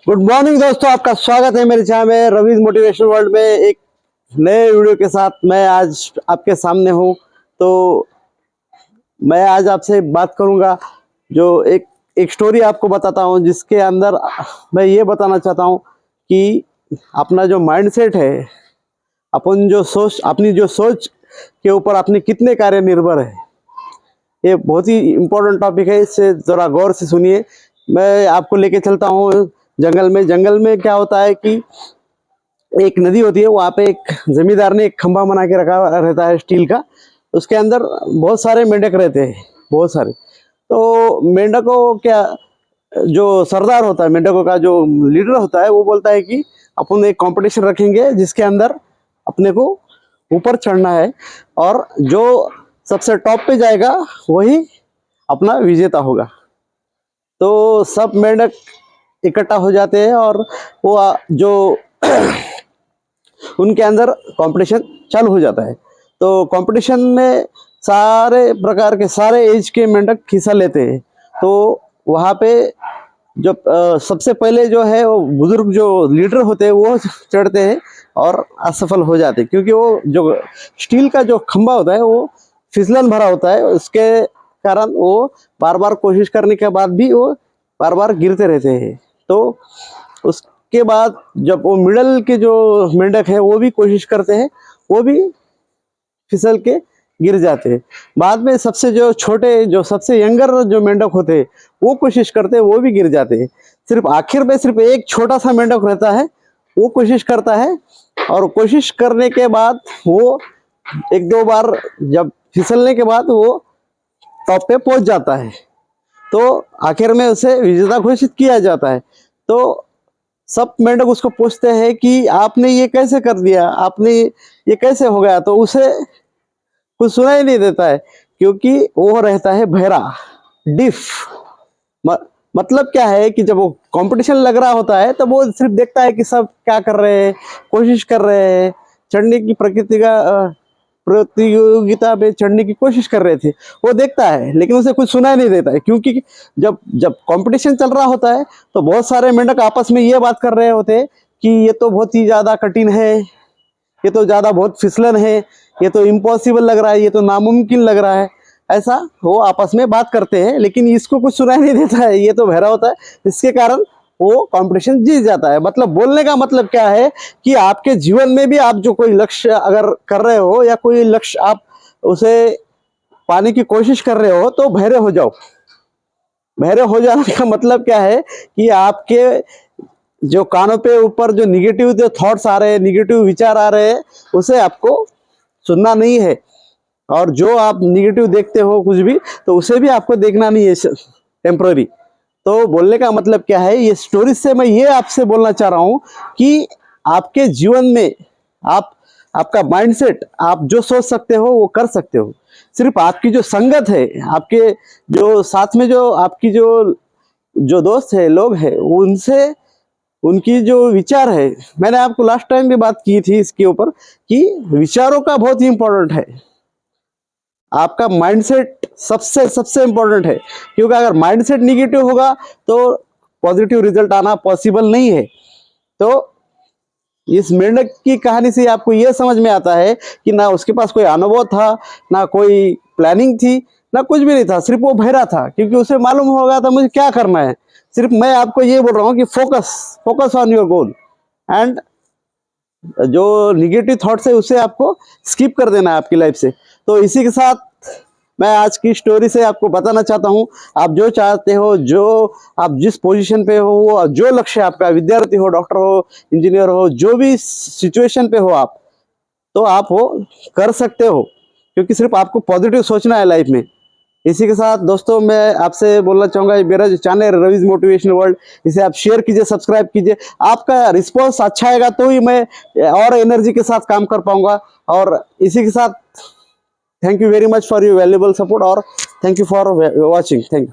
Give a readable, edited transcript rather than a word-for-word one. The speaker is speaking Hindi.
गुड मॉर्निंग दोस्तों, आपका स्वागत है मेरे चैनल में रवीज मोटिवेशनल वर्ल्ड में एक नए वीडियो के साथ। मैं आज आपके सामने हूं। तो मैं आज आपसे बात करूंगा, जो एक स्टोरी आपको बताता हूं, जिसके अंदर मैं ये बताना चाहता हूं कि अपना जो माइंडसेट है, अपनी जो सोच के ऊपर अपने कितने कार्य निर्भर है। ये बहुत ही इम्पोर्टेंट टॉपिक है, इससे ज़रा गौर से सुनिए। मैं आपको लेके चलता हूँ जंगल में क्या होता है कि एक नदी होती है, वहाँ पे एक जमींदार ने एक खंभा बना के रखा रहता है स्टील का। उसके अंदर बहुत सारे मेंढक रहते हैं, बहुत सारे। तो मेंढकों क्या, जो सरदार होता है, मेंढकों का जो लीडर होता है, वो बोलता है कि अपन एक कंपटीशन रखेंगे जिसके अंदर अपने को ऊपर चढ़ना है, और जो सबसे टॉप पे जाएगा वही अपना विजेता होगा। तो सब मेंढक इकट्ठा हो जाते हैं और वो जो उनके अंदर कंपटीशन चालू हो जाता है। तो कंपटीशन में सारे प्रकार के, सारे एज के मेंढक हिस्सा लेते हैं। तो वहाँ पे जो सबसे पहले जो है वो बुजुर्ग जो लीडर होते हैं वो चढ़ते हैं और असफल हो जाते हैं, क्योंकि वो जो स्टील का जो खंभा होता है वो फिसलन भरा होता है। उसके कारण वो बार बार कोशिश करने के बाद भी वो बार बार गिरते रहते हैं। तो उसके बाद जब वो मिडल के जो मेंढक है वो भी कोशिश करते हैं, वो भी फिसल के गिर जाते हैं। बाद में सबसे जो छोटे, जो सबसे यंगर जो मेंढक होते हैं वो कोशिश करते हैं, वो भी गिर जाते हैं। सिर्फ आखिर में सिर्फ एक छोटा सा मेंढक रहता है, वो कोशिश करता है, और कोशिश करने के बाद वो एक दो बार जब फिसलने के बाद वो टॉप पे पहुंच जाता है। तो आखिर में उसे विजेता घोषित किया जाता है। तो सब मेंढक उसको पूछते हैं कि आपने ये कैसे कर दिया, आपने ये कैसे हो गया। तो उसे कुछ सुनाई नहीं देता है, क्योंकि वो रहता है बहरा, डिफ। मतलब क्या है कि जब वो कंपटीशन लग रहा होता है तब वो सिर्फ देखता है कि सब क्या कर रहे हैं, कोशिश कर रहे हैं, चढ़ने की प्रतियोगिता में चढ़ने की कोशिश कर रहे थे, वो देखता है, लेकिन उसे कुछ सुनाई नहीं देता है। क्योंकि जब जब कंपटीशन चल रहा होता है तो बहुत सारे मेंढक आपस में ये बात कर रहे होते हैं कि ये तो बहुत ही ज़्यादा कठिन है, ये तो ज़्यादा बहुत फिसलन है, ये तो इम्पॉसिबल लग रहा है, ये तो नामुमकिन लग रहा है। ऐसा वो आपस में बात करते हैं, लेकिन इसको कुछ सुनाई नहीं देता है, ये तो बहरा होता है। इसके कारण वो कंपटीशन जीत जाता है। मतलब बोलने का मतलब क्या है कि आपके जीवन में भी आप जो कोई लक्ष्य अगर कर रहे हो, या कोई लक्ष्य आप उसे पाने की कोशिश कर रहे हो, तो बहरे हो जाओ। बहरे हो जाने का मतलब क्या है कि आपके जो कानों पे ऊपर जो निगेटिव जो थॉट्स आ रहे हैं, निगेटिव विचार आ रहे हैं, उसे आपको सुनना नहीं है। और जो आप निगेटिव देखते हो कुछ भी, तो उसे भी आपको देखना नहीं है, टेम्पररी। तो बोलने का मतलब क्या है, ये स्टोरी से मैं ये आपसे बोलना चाह रहा हूँ कि आपके जीवन में आपका माइंडसेट, आप जो सोच सकते हो वो कर सकते हो। सिर्फ आपकी जो संगत है, आपके जो साथ में जो आपकी जो दोस्त है, लोग हैं, उनसे उनकी जो विचार है, मैंने आपको लास्ट टाइम भी बात की थी इसके ऊपर कि विचारों का बहुत ही इंपॉर्टेंट है। आपका माइंडसेट सबसे सबसे इंपॉर्टेंट है, क्योंकि अगर माइंडसेट निगेटिव होगा तो पॉजिटिव रिजल्ट आना पॉसिबल नहीं है। तो इस मेंढक की कहानी से आपको यह समझ में आता है कि ना उसके पास कोई अनुभव था, ना कोई प्लानिंग थी, ना कुछ भी नहीं था, सिर्फ वो बहरा था, क्योंकि उसे मालूम हो गया था मुझे क्या करना है। सिर्फ मैं आपको ये बोल रहा हूँ कि focus on your goal, and जो निगेटिव थॉट्स है उसे आपको स्किप कर देना है आपकी लाइफ से। तो इसी के साथ मैं आज की स्टोरी से आपको बताना चाहता हूँ, आप जो चाहते हो, जो आप जिस पोजीशन पे हो, वो जो लक्ष्य आपका, विद्यार्थी हो, डॉक्टर हो, इंजीनियर हो, जो भी सिचुएशन पे हो आप, तो आप वो कर सकते हो, क्योंकि सिर्फ आपको पॉजिटिव सोचना है लाइफ में। इसी के साथ दोस्तों मैं आपसे बोलना चाहूँगा, मेरा जो चैनल है रवीज मोटिवेशनल वर्ल्ड, इसे आप शेयर कीजिए, सब्सक्राइब कीजिए। आपका रिस्पॉन्स अच्छा आएगा तो ही मैं और एनर्जी के साथ काम कर पाऊंगा। और इसी के साथ thank you very much for your valuable support, और thank you for watching. Thank you.